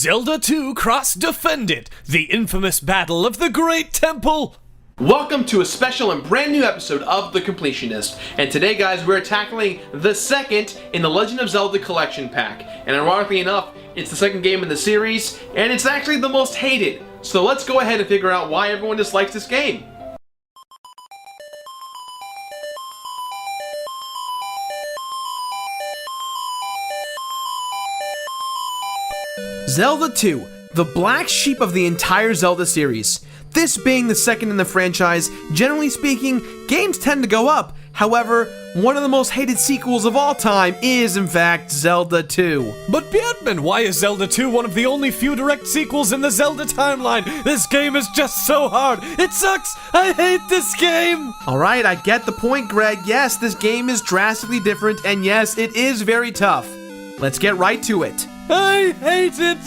Zelda 2 Cross Defended, the infamous battle of the Great Temple! Welcome to a special and brand new episode of The Completionist. And today, guys, we're tackling the second in the Legend of Zelda collection pack. And ironically enough, it's the second game in the series, and it's actually the most hated. So let's go ahead and figure out why everyone dislikes this game. Zelda 2, the black sheep of the entire Zelda series. This being the second in the franchise, generally speaking, games tend to go up. However, one of the most hated sequels of all time is, in fact, Zelda 2. But Björnman, why is Zelda 2 one of the only few direct sequels in the Zelda timeline? This game is just so hard. It sucks. I hate this game. Alright, I get the point, Greg. Yes, this game is drastically different, and yes, it is very tough. Let's get right to it. I hate it!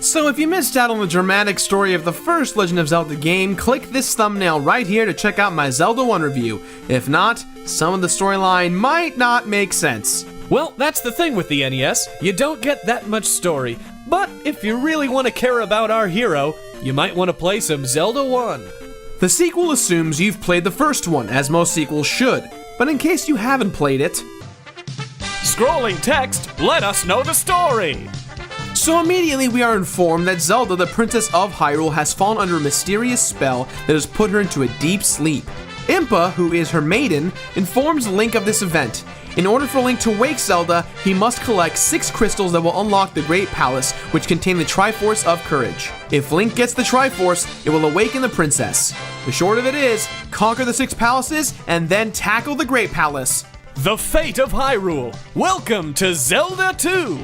So if you missed out on the dramatic story of the first Legend of Zelda game, click this thumbnail right here to check out my Zelda 1 review. If not, some of the storyline might not make sense. Well, that's the thing with the NES. You don't get that much story. But if you really want to care about our hero, you might want to play some Zelda 1. The sequel assumes you've played the first one, as most sequels should, but in case you haven't played it... Scrolling text, let us know the story! So immediately we are informed that Zelda, the Princess of Hyrule, has fallen under a mysterious spell that has put her into a deep sleep. Impa, who is her maiden, informs Link of this event. In order for Link to wake Zelda, he must collect 6 crystals that will unlock the Great Palace, which contain the Triforce of Courage. If Link gets the Triforce, it will awaken the princess. The short of it is, conquer the 6 palaces, and then tackle the Great Palace. The Fate of Hyrule. Welcome to Zelda 2!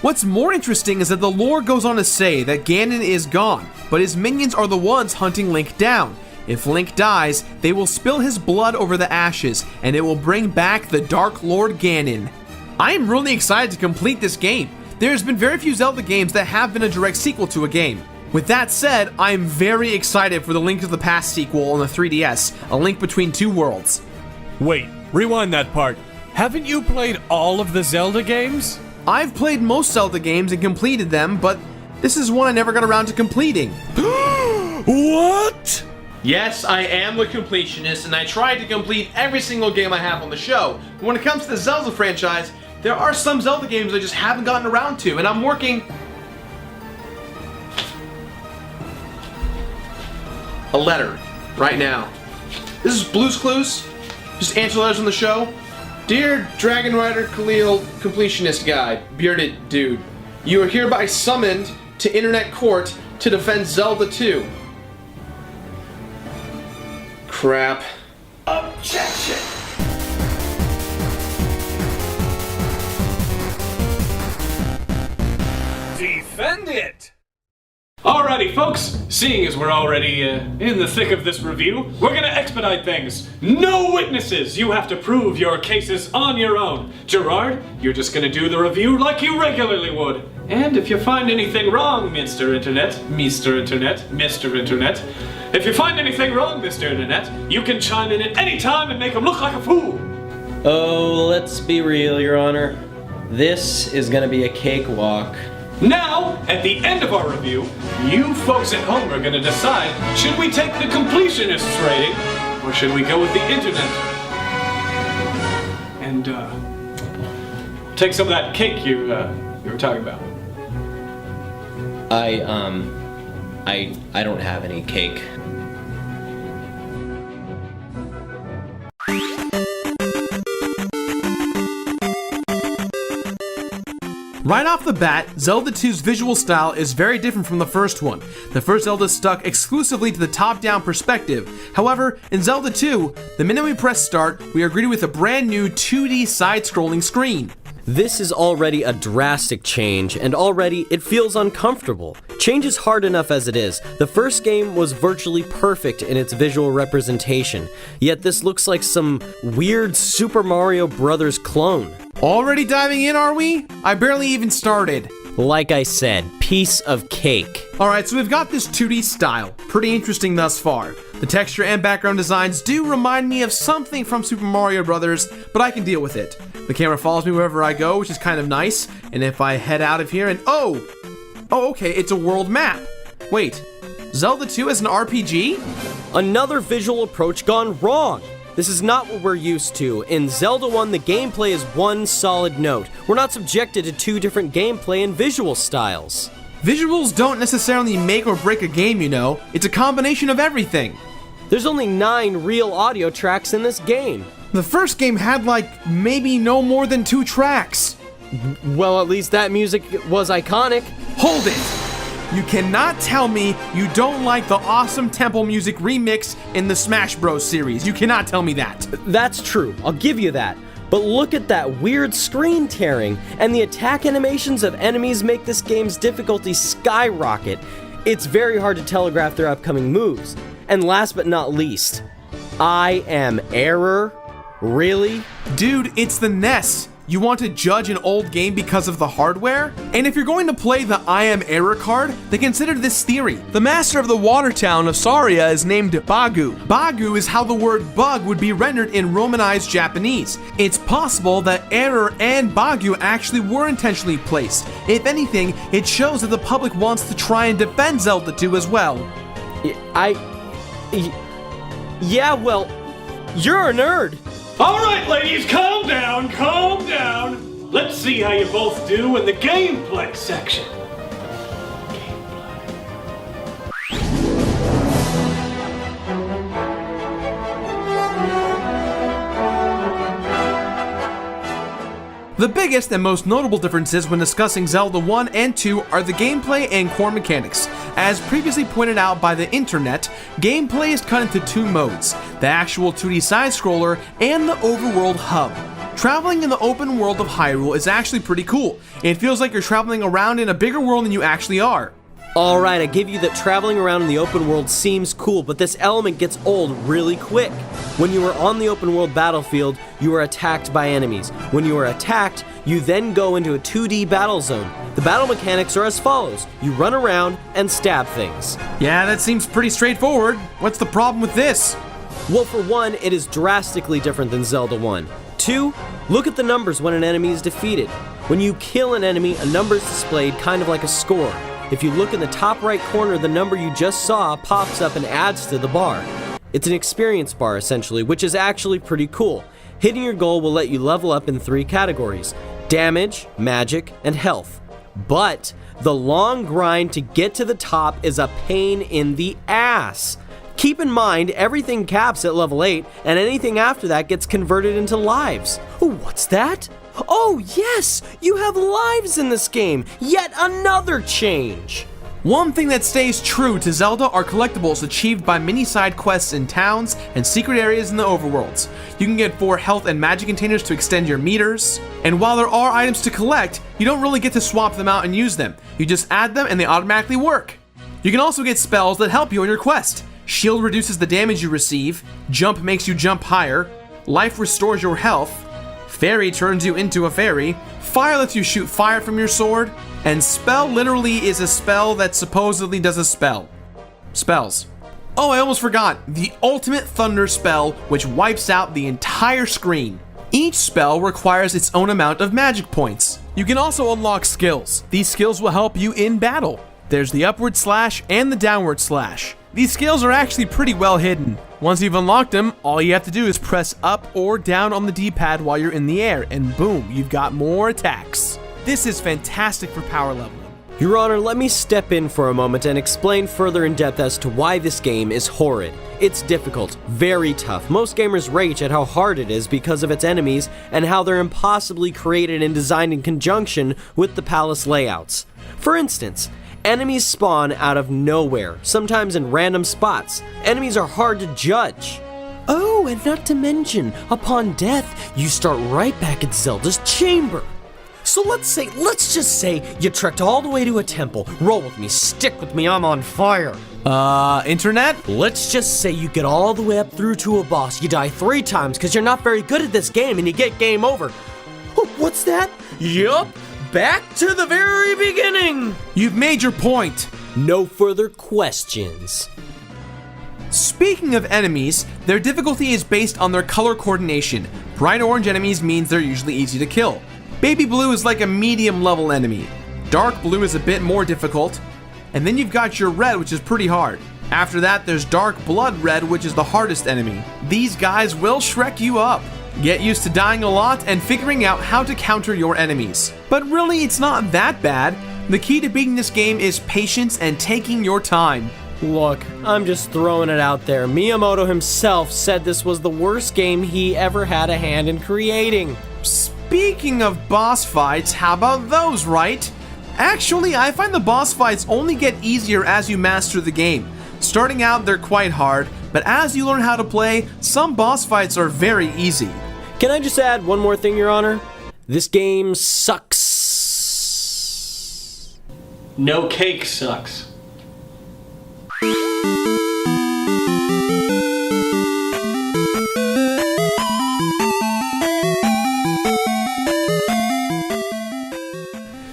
What's more interesting is that the lore goes on to say that Ganon is gone, but his minions are the ones hunting Link down. If Link dies, they will spill his blood over the ashes, and it will bring back the Dark Lord Ganon. I am really excited to complete this game. There's been very few Zelda games that have been a direct sequel to a game. With that said, I am very excited for the Link to the Past sequel on the 3DS, A Link Between Two Worlds. Wait, rewind that part. Haven't you played all of the Zelda games? I've played most Zelda games and completed them, but this is one I never got around to completing. What? Yes, I am the completionist, and I tried to complete every single game I have on the show. But when it comes to the Zelda franchise, there are some Zelda games I just haven't gotten around to, and I'm working... a letter, right now. This is Blue's Clues. Just answer letters on the show. Dear Dragon Rider Khalil Completionist Guy, bearded dude, you are hereby summoned to Internet Court to defend Zelda 2. Crap. Objection! Defend it! Alrighty, folks, seeing as we're already in the thick of this review, we're gonna expedite things. No witnesses! You have to prove your cases on your own. Gerard, you're just gonna do the review like you regularly would. And if you find anything wrong, Mr. Internet, if you find anything wrong, Mr. Internet, you can chime in at any time and make him look like a fool. Oh, let's be real, Your Honor. This is gonna be a cakewalk. Now, at the end of our review, you folks at home are going to decide, should we take the Completionist's rating, or should we go with the internet? And, take some of that cake you were talking about. I don't have any cake. Right off the bat, Zelda 2's visual style is very different from the first one. The first Zelda stuck exclusively to the top-down perspective. However, in Zelda 2, the minute we press start, we are greeted with a brand new 2D side-scrolling screen. This is already a drastic change, and already it feels uncomfortable. Change is hard enough as it is. The first game was virtually perfect in its visual representation, yet this looks like some weird Super Mario Bros. Clone. Already diving in, are we? I barely even started. Like I said, piece of cake. Alright, so we've got this 2D style. Pretty interesting thus far. The texture and background designs do remind me of something from Super Mario Bros., but I can deal with it. The camera follows me wherever I go, which is kind of nice, and if I head out of here and oh, okay, it's a world map. Wait, Zelda 2 is an RPG? Another visual approach gone wrong. This is not what we're used to. In Zelda 1, the gameplay is one solid note. We're not subjected to two different gameplay and visual styles. Visuals don't necessarily make or break a game, you know. It's a combination of everything. There's only 9 real audio tracks in this game. The first game had maybe no more than 2 tracks. Well, at least that music was iconic. Hold it! You cannot tell me you don't like the awesome temple music remix in the Smash Bros. Series. You cannot tell me that. That's true, I'll give you that. But look at that weird screen tearing, and the attack animations of enemies make this game's difficulty skyrocket. It's very hard to telegraph their upcoming moves. And last but not least, I am error? Really? Dude, it's the NES. You want to judge an old game because of the hardware? And if you're going to play the I am error card, then consider this theory. The master of the water town of Saria is named Bagu. Bagu is how the word bug would be rendered in Romanized Japanese. It's possible that error and Bagu actually were intentionally placed. If anything, it shows that the public wants to try and defend Zelda 2 as well. Yeah, well, you're a nerd. Alright, ladies, calm down, calm down. Let's see how you both do in the gameplay section. The biggest and most notable differences when discussing Zelda 1 and 2 are the gameplay and core mechanics. As previously pointed out by the internet, gameplay is cut into 2 modes, the actual 2D side-scroller and the overworld hub. Traveling in the open world of Hyrule is actually pretty cool. It feels like you're traveling around in a bigger world than you actually are. Alright, I give you that traveling around in the open world seems cool, but this element gets old really quick. When you are on the open world battlefield, you are attacked by enemies. When you are attacked, you then go into a 2D battle zone. The battle mechanics are as follows. You run around and stab things. Yeah, that seems pretty straightforward. What's the problem with this? Well, for one, it is drastically different than Zelda 1. 2, look at the numbers when an enemy is defeated. When you kill an enemy, a number is displayed kind of like a score. If you look in the top right corner, the number you just saw pops up and adds to the bar. It's an experience bar, essentially, which is actually pretty cool. Hitting your goal will let you level up in 3 categories: damage, magic, and health. But the long grind to get to the top is a pain in the ass. Keep in mind, everything caps at level 8, and anything after that gets converted into lives. Ooh, what's that? Oh yes, you have lives in this game. Yet another change. One thing that stays true to Zelda are collectibles achieved by mini side quests in towns and secret areas in the overworlds. You can get 4 health and magic containers to extend your meters, and while there are items to collect, you don't really get to swap them out and use them. You just add them and they automatically work. You can also get spells that help you on your quest. Shield reduces the damage you receive, Jump makes you jump higher, Life restores your health, Fairy turns you into a fairy, Fire lets you shoot fire from your sword, and Spell literally is a spell that supposedly does a spell. Spells. Oh, I almost forgot. The Ultimate Thunder spell, which wipes out the entire screen. Each spell requires its own amount of magic points. You can also unlock skills. These skills will help you in battle. There's the upward slash and the downward slash. These skills are actually pretty well hidden. Once you've unlocked them, all you have to do is press up or down on the D-pad while you're in the air, and boom, you've got more attacks. This is fantastic for power leveling. Your Honor, let me step in for a moment and explain further in depth as to why this game is horrid. It's difficult, very tough. Most gamers rage at how hard it is because of its enemies and how they're impossibly created and designed in conjunction with the palace layouts. For instance, enemies spawn out of nowhere, sometimes in random spots. Enemies are hard to judge. Oh, and not to mention, upon death, you start right back at Zelda's chamber. So let's just say you trekked all the way to a temple. Roll with me, stick with me, I'm on fire. Internet? Let's just say you get all the way up through to a boss. You die 3 times because you're not very good at this game and you get game over. What's that? Yup, back to the very beginning. You've made your point. No further questions. Speaking of enemies, their difficulty is based on their color coordination. Bright orange enemies means they're usually easy to kill. Baby blue is like a medium level enemy. Dark blue is a bit more difficult. And then you've got your red, which is pretty hard. After that, there's dark blood red, which is the hardest enemy. These guys will Shrek you up. Get used to dying a lot and figuring out how to counter your enemies. But really, it's not that bad. The key to beating this game is patience and taking your time. Look, I'm just throwing it out there. Miyamoto himself said this was the worst game he ever had a hand in creating. Speaking of boss fights, how about those, right? Actually, I find the boss fights only get easier as you master the game. Starting out, they're quite hard, but as you learn how to play, some boss fights are very easy. Can I just add one more thing, Your Honor? This game sucks. No cake sucks.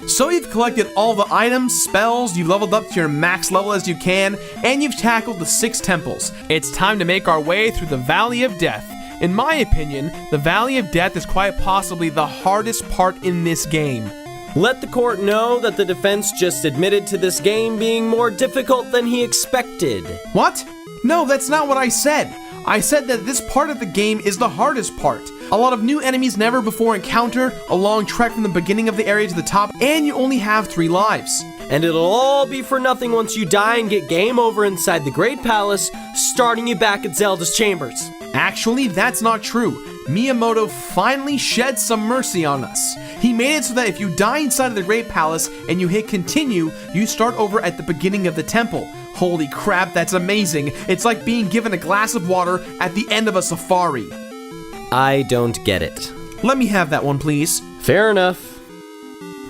So you've collected all the items, spells, you've leveled up to your max level as you can, and you've tackled the 6 temples. It's time to make our way through the Valley of Death. In my opinion, the Valley of Death is quite possibly the hardest part in this game. Let the court know that the defense just admitted to this game being more difficult than he expected. What? No, that's not what I said. I said that this part of the game is the hardest part. A lot of new enemies never before encountered, a long trek from the beginning of the area to the top, and you only have 3 lives. And it'll all be for nothing once you die and get game over inside the Great Palace, starting you back at Zelda's chambers. Actually, that's not true. Miyamoto finally shed some mercy on us. He made it so that if you die inside of the Great Palace and you hit continue, you start over at the beginning of the temple. Holy crap, that's amazing. It's like being given a glass of water at the end of a safari. I don't get it. Let me have that one, please. Fair enough.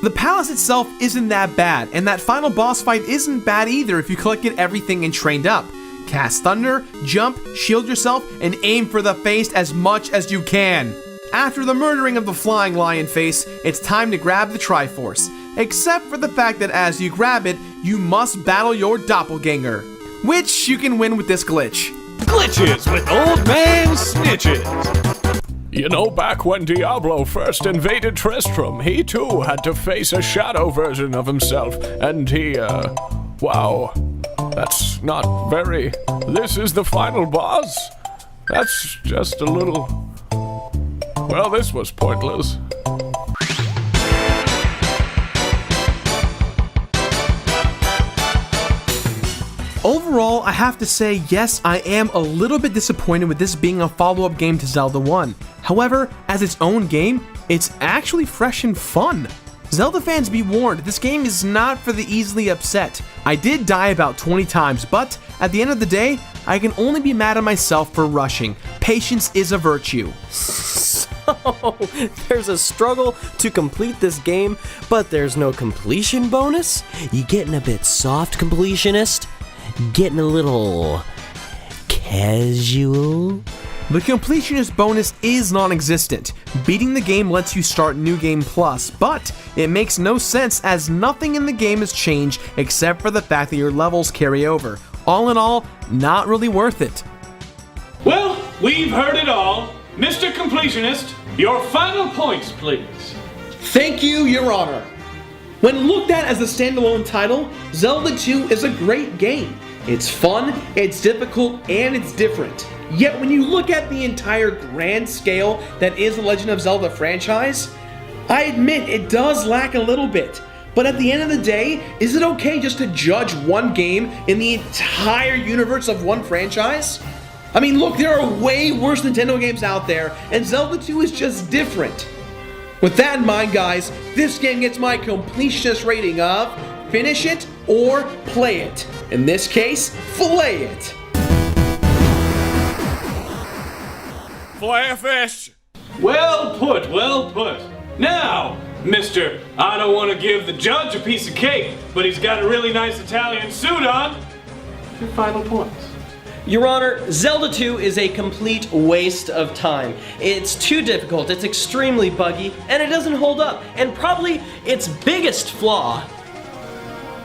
The palace itself isn't that bad, and that final boss fight isn't bad either if you collected everything and trained up. Cast thunder, jump, shield yourself, and aim for the face as much as you can. After the murdering of the flying lion face, it's time to grab the Triforce. Except for the fact that as you grab it, you must battle your doppelganger. Which you can win with this glitch. Glitches with Old Man Snitches. You know, back when Diablo first invaded Tristram, he too had to face a shadow version of himself, and wow, that's not very... This is the final boss? That's just a little... Well, this was pointless. Overall, I have to say, yes, I am a little bit disappointed with this being a follow-up game to Zelda 1. However, as its own game, it's actually fresh and fun. Zelda fans be warned, this game is not for the easily upset. I did die about 20 times, but at the end of the day, I can only be mad at myself for rushing. Patience is a virtue. So, there's a struggle to complete this game, but there's no completion bonus? You getting a bit soft, completionist? Getting a little casual? The completionist bonus is non-existent. Beating the game lets you start New Game Plus, but it makes no sense as nothing in the game has changed except for the fact that your levels carry over. All in all, not really worth it. Well, we've heard it all. Mr. Completionist, your final points, please. Thank you, Your Honor. When looked at as a standalone title, Zelda 2 is a great game. It's fun, it's difficult, and it's different. Yet when you look at the entire grand scale that is the Legend of Zelda franchise, I admit it does lack a little bit. But at the end of the day, is it okay just to judge one game in the entire universe of one franchise? I mean, look, there are way worse Nintendo games out there, and Zelda 2 is just different. With that in mind, guys, this game gets my completionist rating of finish it or play it. In this case, fillet it. Fillet of fish! Well put, well put. Now, Mr. I don't want to give the judge a piece of cake, but he's got a really nice Italian suit on. Your final points. Your Honor, Zelda 2 is a complete waste of time. It's too difficult, it's extremely buggy, and it doesn't hold up. And probably its biggest flaw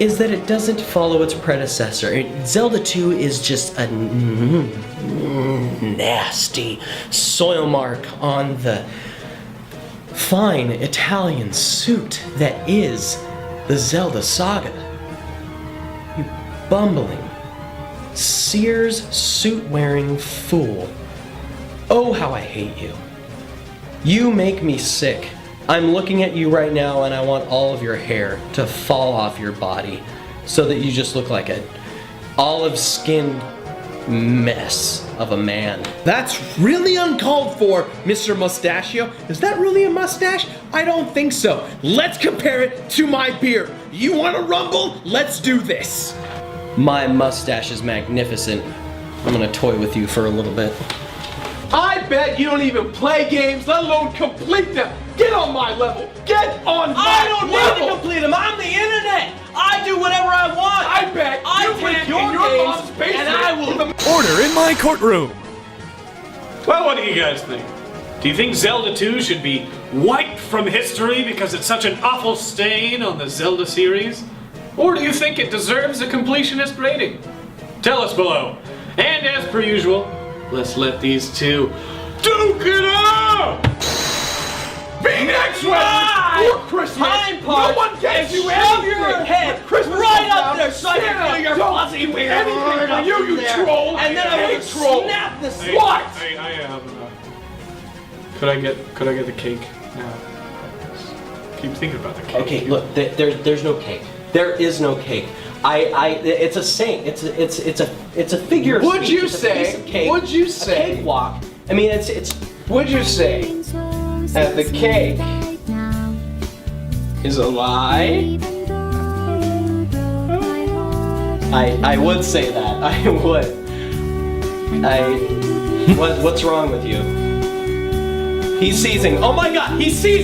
is that it doesn't follow its predecessor. Zelda 2 is just a nasty soil mark on the fine Italian suit that is the Zelda saga. You bumbling, Sears suit-wearing fool. Oh, how I hate you. You make me sick. I'm looking at you right now and I want all of your hair to fall off your body so that you just look like an olive-skinned mess of a man. That's really uncalled for, Mr. Mustachio. Is that really a mustache? I don't think so. Let's compare it to my beard. You want to rumble? Let's do this. My mustache is magnificent. I'm gonna toy with you for a little bit. I bet you don't even play games, let alone complete them. Get on my level. Get on my level. I don't need to complete them. I'm the internet. I do whatever I want. I bet I you take take your in your games mom's basement and I will. Order in my courtroom! Well, what do you guys think? Do you think Zelda 2 should be wiped from history because it's such an awful stain on the Zelda series? Or do you think it deserves a completionist rating? Tell us below. And as per usual, let's let these two duke it out! Be next Wednesday for Christmas. Time part. No one gets you Shove anything. your head When Christmas right comes up out, there so I can Santa feel your don't fuzzy do weird anything arm for up you there. troll. And then I Hey, will troll. snap the Hey, What? Hey, I have enough. Could I get the cake now? Keep thinking about the cake. Okay, look, there's no cake. There is no cake. It's a saint. It's a figure of Would speech. you It's a say- piece of cake, would you a say- cakewalk. I mean, it's. Would you say that the cake is a lie? I would say that. I would. What's wrong with you? He's seizing. Oh my God, he's seizing.